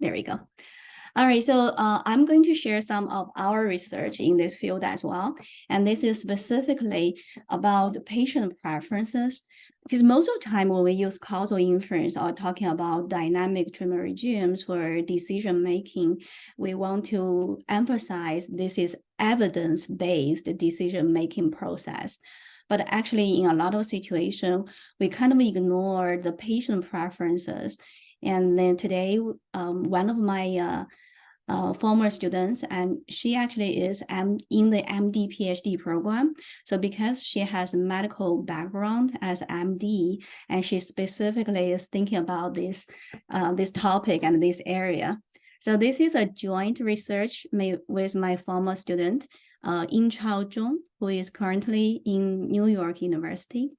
There we go. All right, so I'm going to share some of our research in this field as well. And this is specifically about patient preferences, because most of the time when we use causal inference or talking about dynamic treatment regimes for decision-making, we want to emphasize this is evidence-based decision-making process. But actually, in a lot of situations, we kind of ignore the patient preferences. And then today, one of my former students, and she actually is in the MD PhD program. So because she has a medical background as MD, and she specifically is thinking about this topic and this area. So this is a joint research with my former student, In-Chao Zhong, who is currently in New York University,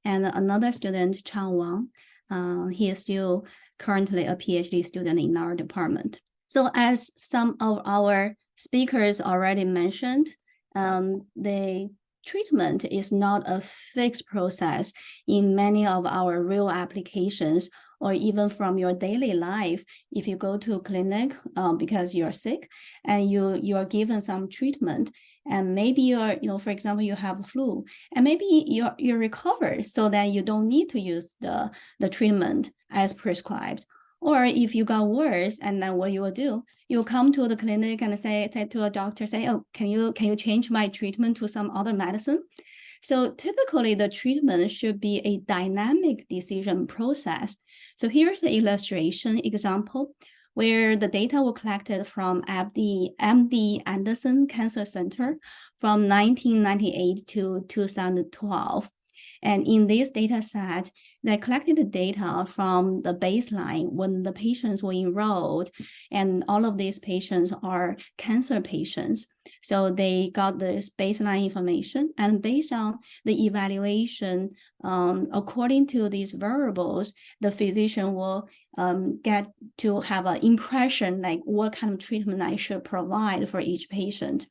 and another student, Chang Wang. He is still currently a PhD student in our department. So as some of our speakers already mentioned, the treatment is not a fixed process in many of our real applications, or even from your daily life. If you go to a clinic because you're sick and you are given some treatment, and maybe you're, for example, you have the flu, and maybe you're recovered so that you don't need to use the treatment as prescribed. Or if you got worse, and then what you will do, you'll come to the clinic and say to a doctor, say, oh, can you change my treatment to some other medicine? So typically the treatment should be a dynamic decision process. So here's the illustration example where the data were collected from MD Anderson Cancer Center from 1998 to 2012. And in this data set, they collected the data from the baseline when the patients were enrolled, and all of these patients are cancer patients. So they got this baseline information, and based on the evaluation, according to these variables, the physician will get to have an impression like what kind of treatment I should provide for each patient.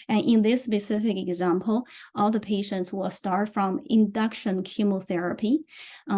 And in this specific example, all the patients will start from induction chemotherapy.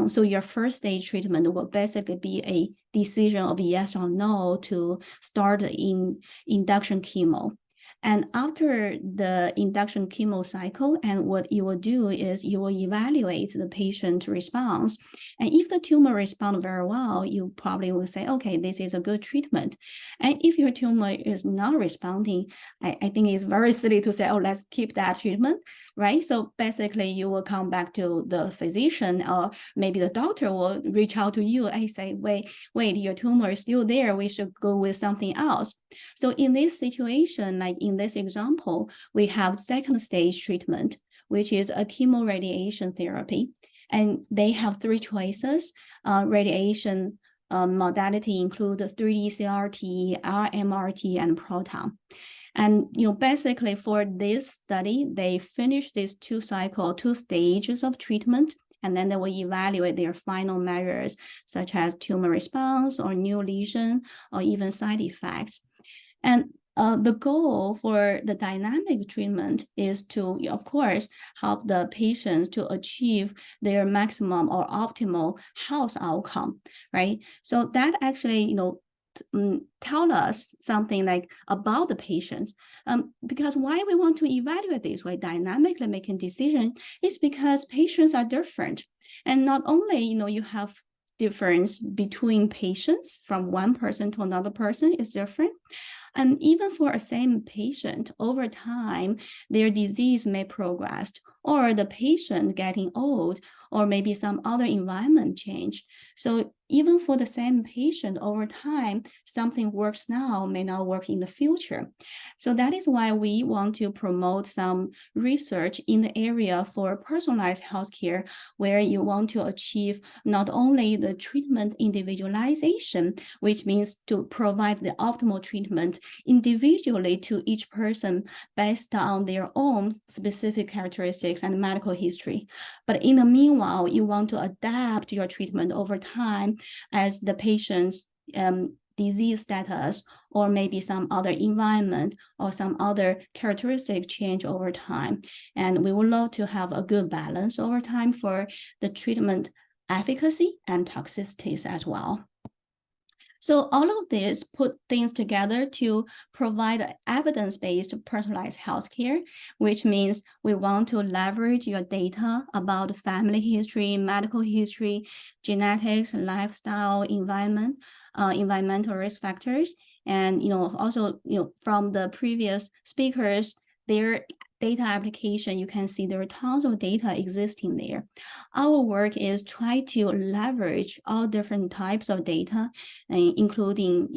So your first stage treatment will basically be a decision of yes or no to start in induction chemo. And after the induction chemo cycle, and what you will do is you will evaluate the patient response. And if the tumor responds very well, you probably will say, okay, this is a good treatment. And if your tumor is not responding, I think it's very silly to say, oh, let's keep that treatment, right? So basically you will come back to the physician, or maybe the doctor will reach out to you and say, wait, your tumor is still there. We should go with something else. So in this situation, like in this example, we have second stage treatment, which is a chemoradiation therapy. And they have three choices. Radiation modality include 3D CRT, RMRT, and proton. And basically for this study, they finished these two stages of treatment, and then they will evaluate their final measures, such as tumor response or new lesion or even side effects. And the goal for the dynamic treatment is to, of course, help the patients to achieve their maximum or optimal health outcome, right? So that actually, tell us something like about the patients. Because why we want to evaluate this way, dynamically making decisions, is because patients are different. And not only, you have difference between patients from one person to another person is different. And even for a same patient, over time, their disease may progress, or the patient getting old, or maybe some other environment change. So even for the same patient, over time, something works now may not work in the future. So that is why we want to promote some research in the area for personalized healthcare, where you want to achieve not only the treatment individualization, which means to provide the optimal treatment individually to each person based on their own specific characteristics and medical history. But in the meanwhile, you want to adapt your treatment over time as the patient's disease status, or maybe some other environment or some other characteristics change over time. And we would love to have a good balance over time for the treatment efficacy and toxicities as well. So all of this put things together to provide evidence-based personalized healthcare, which means we want to leverage your data about family history, medical history, genetics, lifestyle, environment, environmental risk factors, and also from the previous speakers, their data application, you can see there are tons of data existing there. Our work is try to leverage all different types of data, including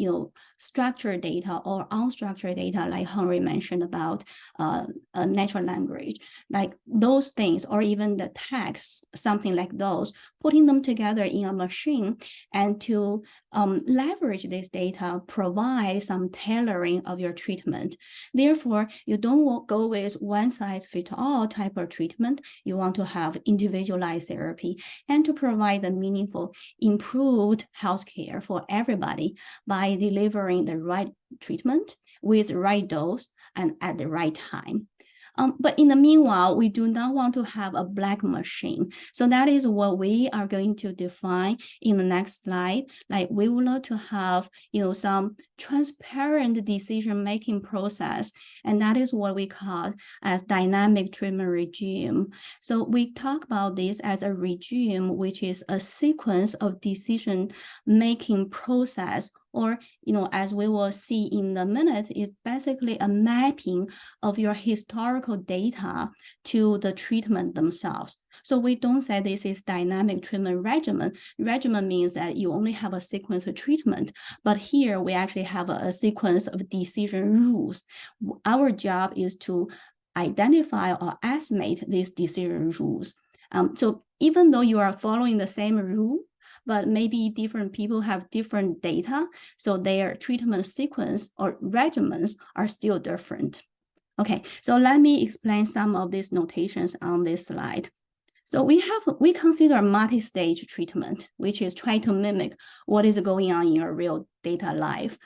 structured data or unstructured data, like Henry mentioned about natural language, like those things, or even the text, something like those, putting them together in a machine and to leverage this data, provide some tailoring of your treatment. Therefore, you don't go with one size fits all type of treatment. You want to have individualized therapy and to provide the meaningful, improved healthcare for everybody by delivering the right treatment with the right dose and at the right time. But in the meanwhile, we do not want to have a black machine. So that is what we are going to define in the next slide. Like we would like to have, some transparent decision-making process. And that is what we call as dynamic treatment regime. So we talk about this as a regime, which is a sequence of decision-making process, or, as we will see in a minute, is basically a mapping of your historical data to the treatment themselves. So we don't say this is dynamic treatment regimen. Regimen means that you only have a sequence of treatment, but here we actually have a sequence of decision rules. Our job is to identify or estimate these decision rules. So even though you are following the same rule, but maybe different people have different data, so their treatment sequence or regimens are still different. Okay, so let me explain some of these notations on this slide. So we consider multi-stage treatment, which is trying to mimic what is going on in your real data life,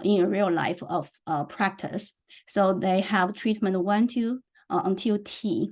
in your real life of practice. So they have treatment 1, 2 until T.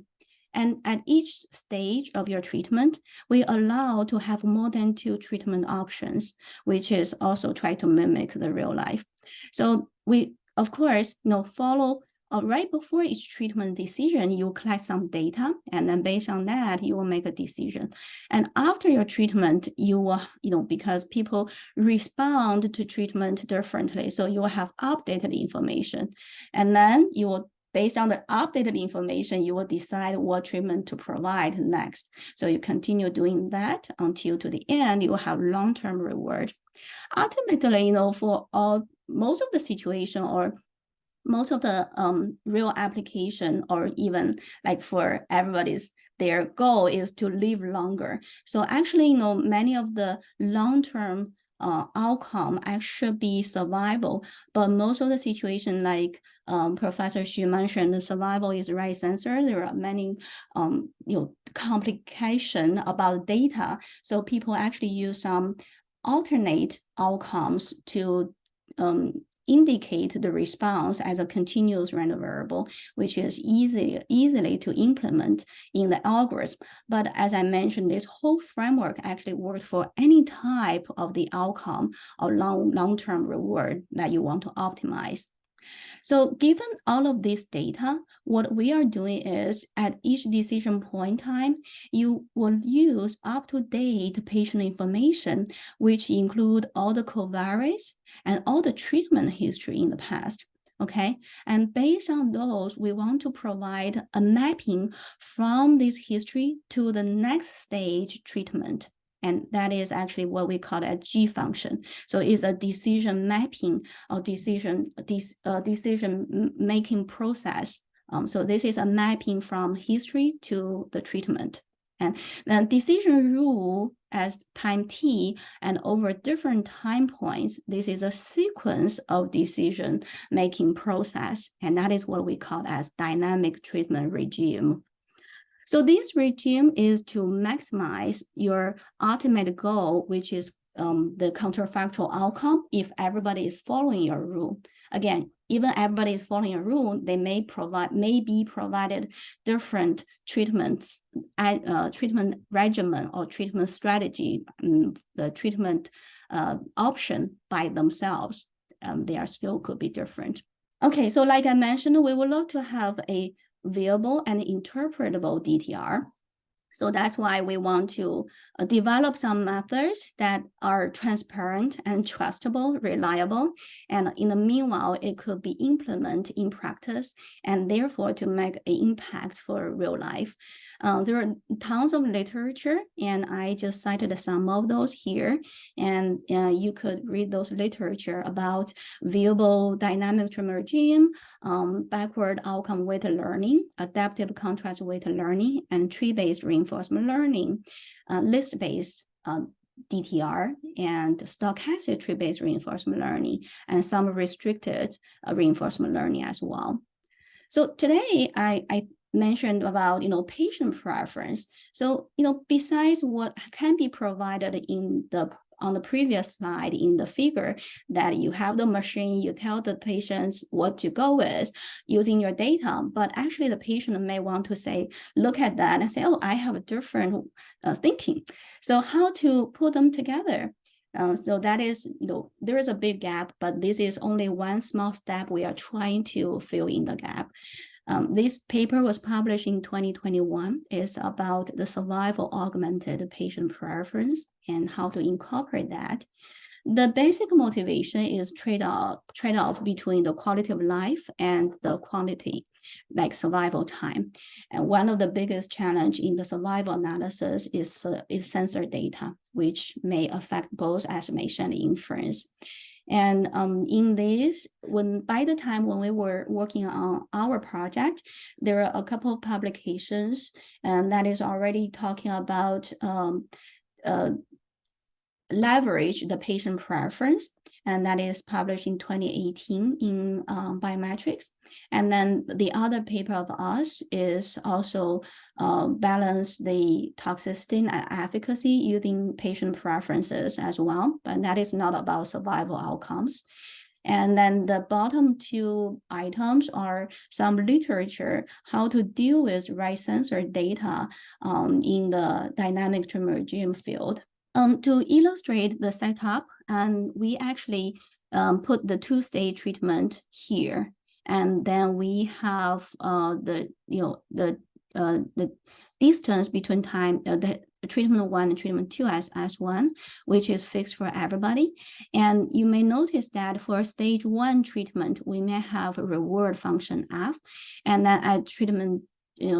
And at each stage of your treatment, we allow to have more than 2 treatment options, which is also try to mimic the real life. So we, of course, follow right before each treatment decision, you collect some data, and then based on that, you will make a decision. And after your treatment, you will, because people respond to treatment differently, so you will have updated information. And then you will, based on the updated information, you will decide what treatment to provide next. So you continue doing that until to the end, you will have long-term reward. Ultimately, for most of the situation or most of the real application, or even like for everybody's, their goal is to live longer. So actually, many of the long-term outcome should be survival, but most of the situation, like Professor Xu mentioned, the survival is right sensor. There are many complication about data, so people actually use some alternate outcomes to indicate the response as a continuous random variable, which is easily to implement in the algorithm. But as I mentioned, this whole framework actually works for any type of the outcome or long-term reward that you want to optimize. So given all of this data, what we are doing is at each decision point time, you will use up-to-date patient information, which include all the covariates and all the treatment history in the past. Okay, and based on those, we want to provide a mapping from this history to the next stage treatment. And that is actually what we call a G function. So it's a decision mapping or decision making process. So this is a mapping from history to the treatment. And then decision rule as time T and over different time points, this is a sequence of decision making process. And that is what we call as dynamic treatment regime. So this regime is to maximize your ultimate goal, which is the counterfactual outcome if everybody is following your rule. Again, even everybody is following a rule, they may be provided different treatments, treatment regimen or treatment strategy, the treatment option by themselves. Their skill could be different. Okay, so like I mentioned, we would love to have a viewable and interpretable DTR. So that's why we want to develop some methods that are transparent and trustable, reliable. And in the meanwhile, it could be implemented in practice and therefore to make an impact for real life. There are tons of literature, and I just cited some of those here. And you could read those literature about viewable dynamic treatment regime, backward outcome weighted learning, adaptive contrast weighted learning, and tree-based reinforcement learning, list-based DTR, and stochastic tree-based reinforcement learning, and some restricted reinforcement learning as well. So today I mentioned about patient preference. So besides what can be provided on the previous slide in the figure, that you have the machine, you tell the patients what to go with using your data, but actually the patient may want to look at that and say, oh, I have a different thinking. So how to put them together? So that is, there is a big gap, but this is only one small step. We are trying to fill in the gap. This paper was published in 2021. It's about the survival augmented patient preference and how to incorporate that. The basic motivation is trade-off between the quality of life and the quantity, like survival time. And one of the biggest challenge in the survival analysis is sensor data, which may affect both estimation and inference. And in this, by the time when we were working on our project, there are a couple of publications, and that is already talking about leverage the patient preference, and that is published in 2018 in Biometrics. And then the other paper of us is also balance the toxicity and efficacy using patient preferences as well, but that is not about survival outcomes. And then the bottom two items are some literature, how to deal with right sensor data in the dynamic treatment regime field. To illustrate the setup, and we actually put the two-stage treatment here, and then we have the distance between time, the treatment 1 and treatment 2 as S1, which is fixed for everybody. And you may notice that for stage 1 treatment, we may have a reward function F, and then at treatment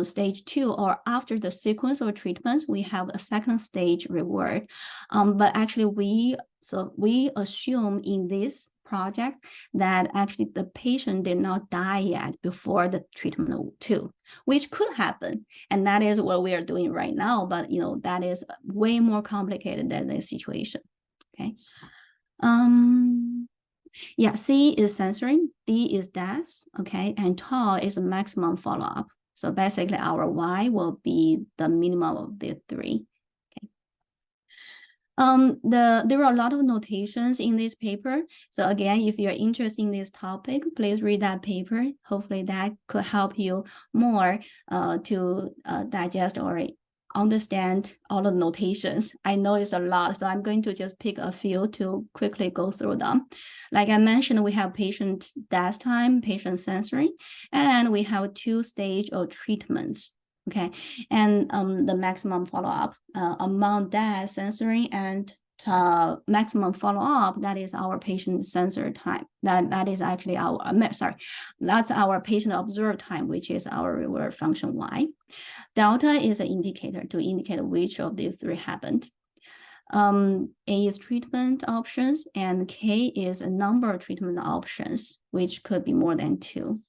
stage 2 or after the sequence of treatments, we have a second stage reward. But actually we assume in this project that actually the patient did not die yet before the treatment 2, which could happen. And that is what we are doing right now. But that is way more complicated than the situation. Okay. Yeah, C is censoring, D is death, okay, and tau is maximum follow-up. So basically our Y will be the minimum of the 3. Okay. There are a lot of notations in this paper. So again, if you're interested in this topic, please read that paper. Hopefully that could help you more to digest or understand all the notations. I know it's a lot, so I'm going to just pick a few to quickly go through them. Like I mentioned, we have patient death time, patient censoring, and we have 2 stage of treatments. Okay, and the maximum follow-up among death, censoring, and maximum follow-up, that is our patient sensor time. That is actually our, that's our patient observed time, which is our reward function Y. Delta is an indicator to indicate which of these 3 happened. A is treatment options, and K is a number of treatment options, which could be more than 2.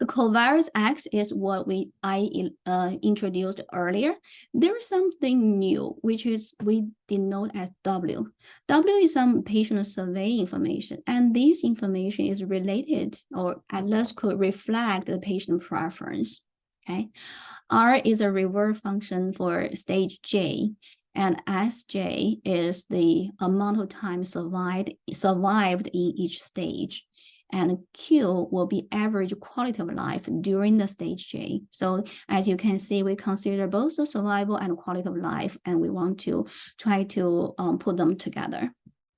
The covariance X is what I introduced earlier. There is something new, which is we denote as W. W is some patient survey information, and this information is related, or at least could reflect the patient preference. Okay, R is a reward function for stage J, and Sj is the amount of time survived in each stage. and Q will be average quality of life during the stage J. So as you can see, we consider both the survival and quality of life, and we want to try to put them together.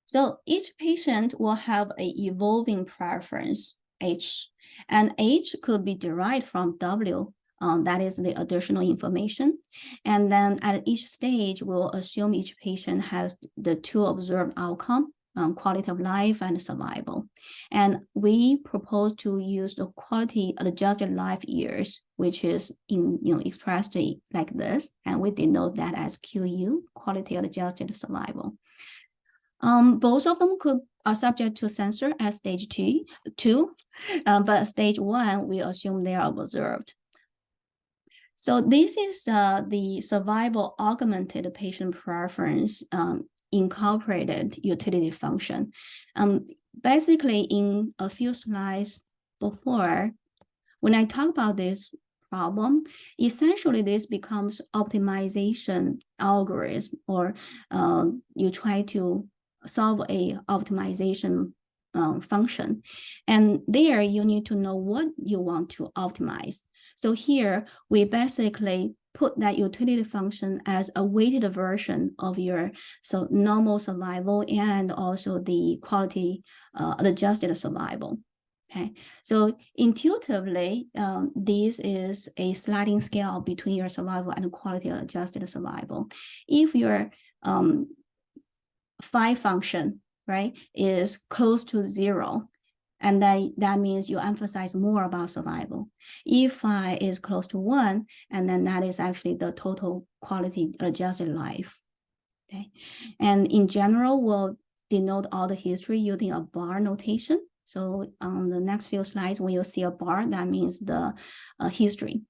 So each patient will have an evolving preference, H, and H could be derived from W. That is the additional information. And then at each stage, we'll assume each patient has the two observed outcome, quality of life and survival. And we propose to use the quality adjusted life years, which is expressed like this, and we denote that as QU, quality adjusted survival. Both of them are subject to censor at stage two, but stage 1, we assume they are observed. So this is the survival augmented patient preference incorporated utility function. Basically, in a few slides before, when I talk about this problem, essentially this becomes optimization algorithm, or you try to solve a optimization function. And there you need to know what you want to optimize. So here we basically put that utility function as a weighted version of your normal survival and also the quality adjusted survival. Okay, so intuitively, this is a sliding scale between your survival and quality adjusted survival. If your phi function, right, is close to 0, and that means you emphasize more about survival. If phi is close to 1, and then that is actually the total quality adjusted life. Okay, and in general, we'll denote all the history using a bar notation. So on the next few slides, when you see a bar, that means the history.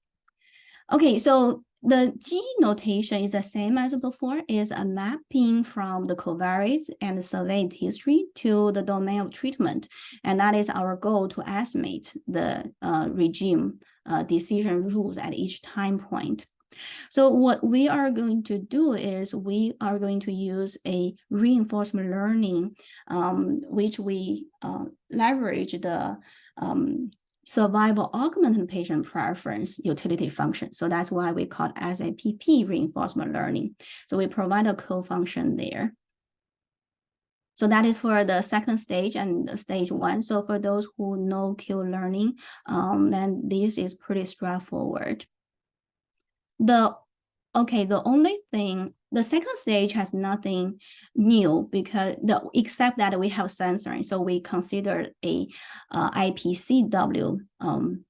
Okay, so the G notation is the same as before, is a mapping from the covariates and the surveyed history to the domain of treatment. And that is our goal, to estimate the regime decision rules at each time point. So what we are going to do is we are going to use a reinforcement learning, which we leverage the survival augmented patient preference utility function. So that's why we call it SAPP reinforcement learning. So we provide a co-function there. So that is for the second stage and stage 1. So for those who know Q learning, then this is pretty straightforward. The only thing, the second stage has nothing new because except that we have censoring. So we consider a IPCW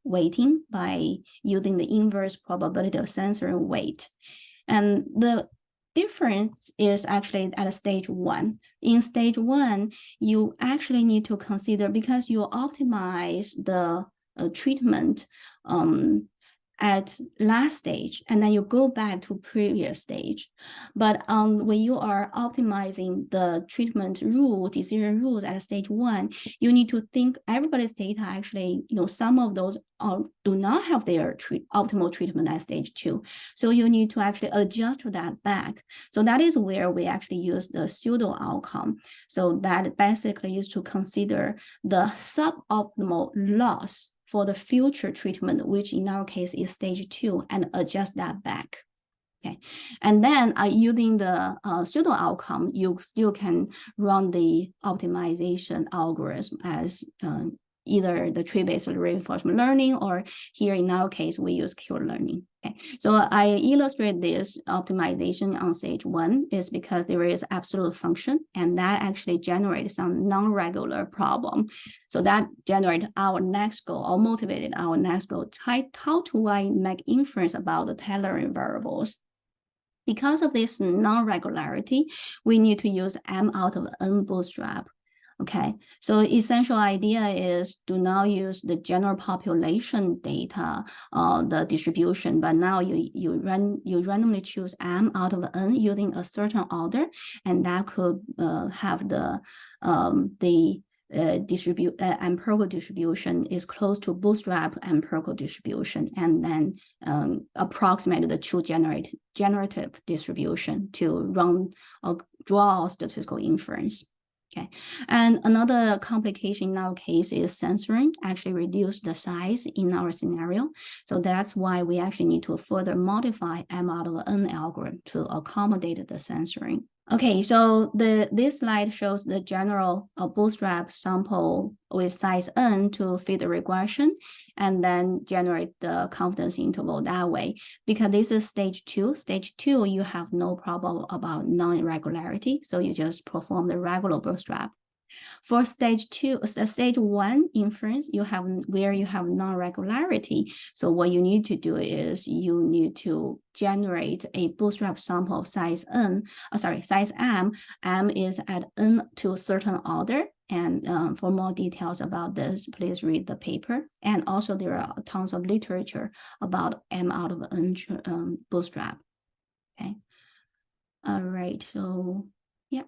weighting by using the inverse probability of censoring weight. And the difference is actually at stage 1. In stage 1, you actually need to consider, because you optimize the treatment at last stage, and then you go back to previous stage. But when you are optimizing the treatment decision rules at stage 1, you need to think everybody's data actually, some of those do not have their optimal treatment at stage 2. So you need to actually adjust that back. So that is where we actually use the pseudo outcome. So that basically is to consider the suboptimal loss for the future treatment, which in our case is stage 2, and adjust that back. Okay, and then using the pseudo outcome, you still can run the optimization algorithm as either the tree-based reinforcement learning, or here in our case, we use Q-learning. Okay, so I illustrate this optimization on stage 1 is because there is absolute function, and that actually generates some non-regular problem. So that generated our next goal, or motivated our next goal. How do I make inference about the tailoring variables? Because of this non-regularity, we need to use M out of N bootstrap. Okay, so essential idea is do not use the general population data, the distribution, but now you randomly choose M out of N using a certain order, and that could have the empirical distribution is close to bootstrap empirical distribution, and then approximate the true generative distribution to run or draw statistical inference. Okay, and another complication in our case is censoring actually reduce the size in our scenario. So that's why we actually need to further modify M out of N algorithm to accommodate the censoring. Okay, so this slide shows the general bootstrap sample with size n to fit the regression and then generate the confidence interval that way. Because this is stage 2. Stage 2, you have no problem about non-irregularity, so you just perform the regular bootstrap. For stage 1 inference, you have non-regularity. So what you need to do is you need to generate a bootstrap sample size m. M is at n to a certain order. And for more details about this, please read the paper. And also there are tons of literature about M out of N bootstrap. Okay. All right. So yeah.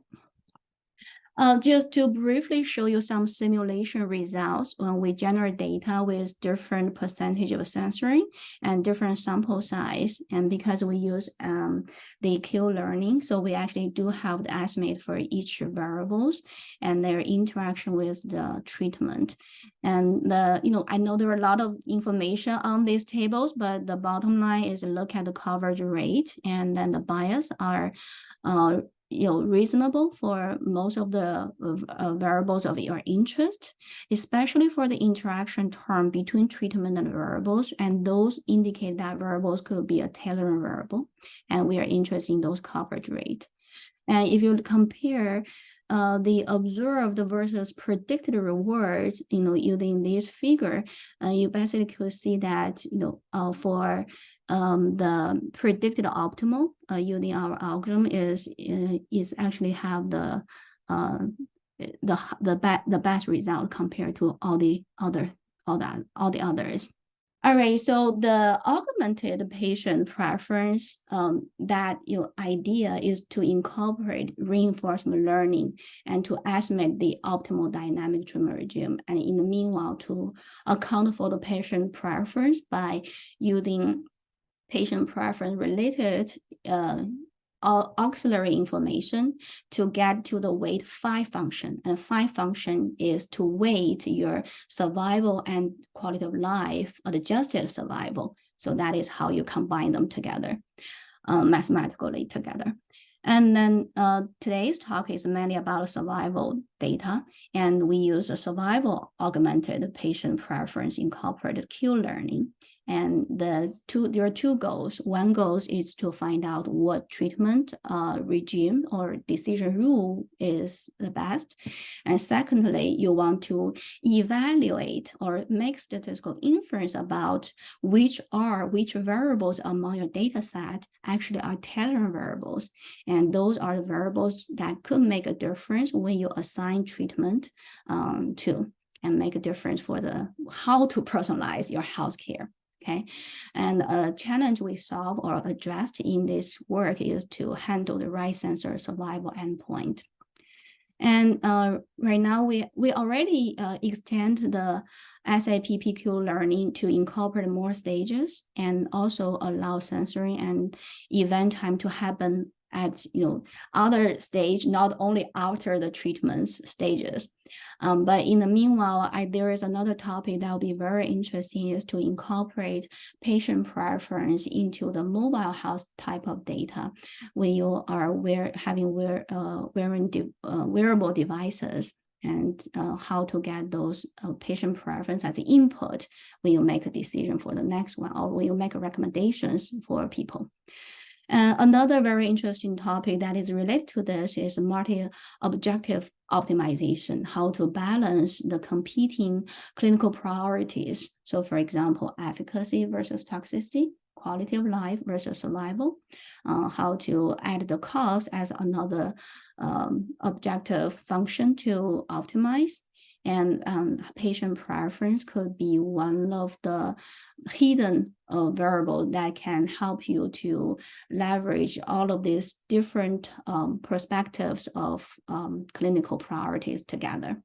Just to briefly show you some simulation results when we generate data with different percentage of censoring and different sample size. And because we use the Q-learning, so we actually do have the estimate for each variables and their interaction with the treatment. And I know there are a lot of information on these tables, but the bottom line is look at the coverage rate, and then the bias are reasonable for most of the variables of your interest, especially for the interaction term between treatment and variables, and those indicate that variables could be a tailoring variable, and we are interested in those coverage rate. And if you compare the observed versus predicted rewards, using this figure, you basically could see that, for the predicted optimal using our algorithm is actually have the best result compared to all the others. All right, so the augmented patient preference, that idea is to incorporate reinforcement learning and to estimate the optimal dynamic treatment regime, and in the meanwhile to account for the patient preference by using patient preference related auxiliary information to get to the weight 5 function. And 5 function is to weight your survival and quality of life, adjusted survival. So that is how you combine them together, mathematically together. And then today's talk is mainly about survival data, and we use a survival augmented patient preference incorporated Q-learning. And there are 2 goals. One goal is to find out what treatment regime or decision rule is the best. And secondly, you want to evaluate or make statistical inference about which variables among your data set actually are tailoring variables. And those are the variables that could make a difference when you assign treatment to, and make a difference for how to personalize your healthcare. Okay, and a challenge we solve or addressed in this work is to handle the right sensor survival endpoint. And right now we already extend the SAPPQ learning to incorporate more stages and also allow censoring and event time to happen at other stage, not only after the treatments stages. But in the meanwhile, there is another topic that will be very interesting is to incorporate patient preference into the mobile health type of data when you are having wearable devices, and how to get those patient preference as input when you make a decision for the next one, or when you make recommendations for people. Another very interesting topic that is related to this is multi-objective optimization, how to balance the competing clinical priorities. So for example, efficacy versus toxicity, quality of life versus survival, how to add the cost as another objective function to optimize. And patient preference could be one of the hidden variable that can help you to leverage all of these different perspectives of clinical priorities together.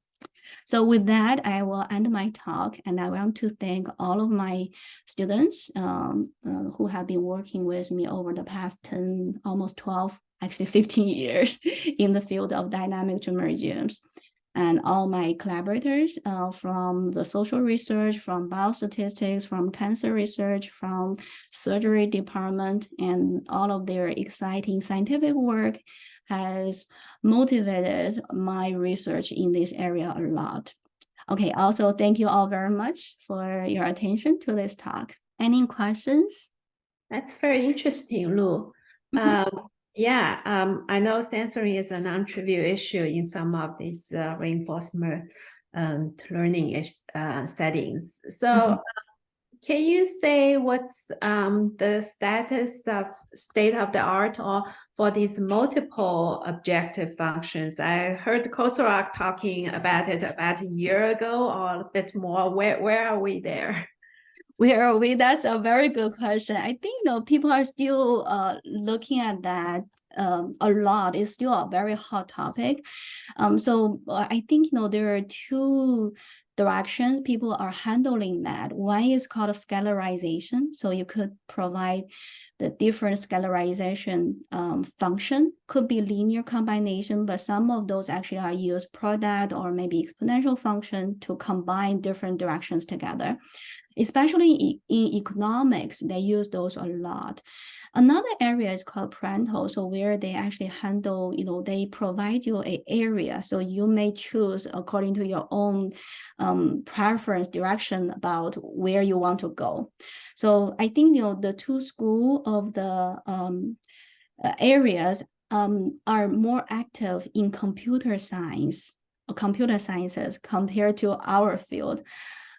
So with that, I will end my talk, and I want to thank all of my students who have been working with me over the past 10, almost 12 actually 15 years in the field of dynamic tumor genomes. And all my collaborators from the social research, from biostatistics, from cancer research, from surgery department, and all of their exciting scientific work has motivated my research in this area a lot. Okay, also thank you all very much for your attention to this talk. Any questions? That's very interesting, Lu. I know sensory is a non-trivial issue in some of these reinforcement learning settings. So can you say what's the status of state of the art or for these multiple objective functions? I heard Kosorak talking about it about a year ago or a bit more. Where are we there? Where are we? That's a very good question. I think people are still looking at that a lot. It's still a very hot topic. So I think there are two directions people are handling that. One is called scalarization. So you could provide the different scalarization function. Could be linear combination, but some of those actually are used product or maybe exponential function to combine different directions together. Especially in economics, they use those a lot. Another area is called parental, so where they actually handle, they provide you an area, so you may choose according to your own preference direction about where you want to go. So I think the two school of the areas are more active in computer science or computer sciences compared to our field.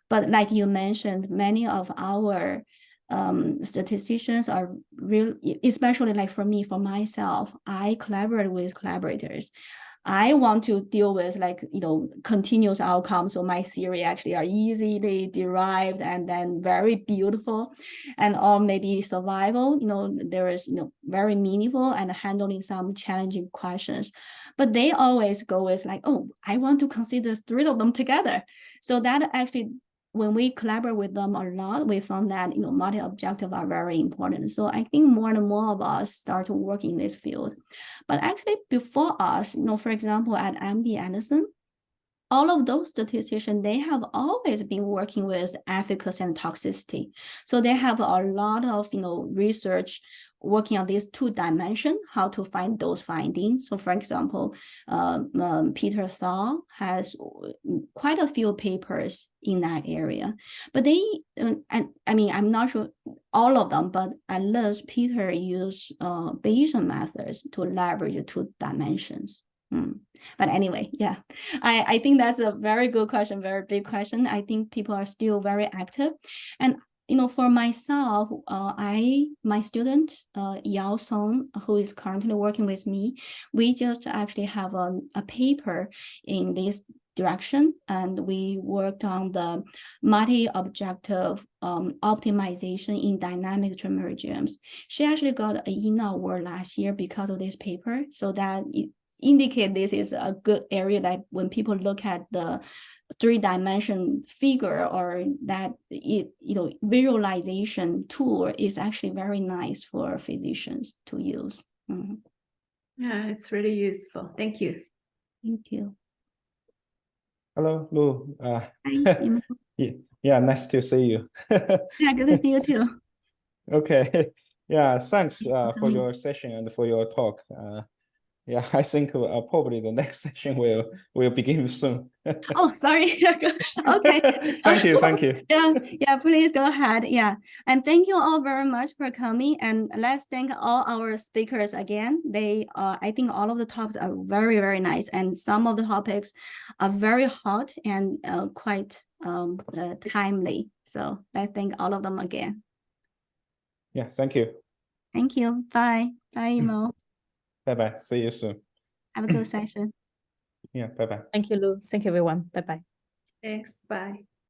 But like you mentioned, many of our statisticians are real, especially like for me, for myself, I collaborate with collaborators. I want to deal with continuous outcomes. So my theory actually are easily derived and then very beautiful, and or maybe survival, there is, very meaningful and handling some challenging questions. But they always go with oh, I want to consider three of them together. So that actually, when we collaborate with them a lot, we found that multi-objective are very important. So I think more and more of us start to work in this field. But actually before us, for example, at MD Anderson, all of those statisticians, they have always been working with efficacy and toxicity. So they have a lot of research working on these two dimensions, how to find those findings. So for example, Peter Thal has quite a few papers in that area, but they, I'm not sure all of them, but at least Peter used Bayesian methods to leverage the two dimensions. But anyway, yeah, I think that's a very good question, very big question. I think people are still very active. And for myself, my student, Yao Song, who is currently working with me, we just actually have a paper in this direction, and we worked on the multi-objective optimization in dynamic tumor genomes. She actually got an ENA award last year because of this paper, so that it indicate this is a good area that when people look at the three-dimension figure or that visualization tool is actually very nice for physicians to use. Yeah, it's really useful. Thank you. Thank you. Hello, Lu. Hi. Yeah, nice to see you. Yeah, good to see you too. Okay. Yeah, thanks for your session and for your talk. Yeah, I think probably the next session will begin soon. Oh, sorry. Okay. Thank you. Yeah, please go ahead. Yeah, and thank you all very much for coming. And let's thank all our speakers again. They, I think all of the talks are very, very nice, and some of the topics are very hot and quite timely. So I thank all of them again. Yeah, thank you. Thank you. Bye. Bye, Mo. Bye-bye. See you soon. Have a good session. Yeah, bye-bye. Thank you, Lu. Thank you, everyone. Bye-bye. Thanks. Bye.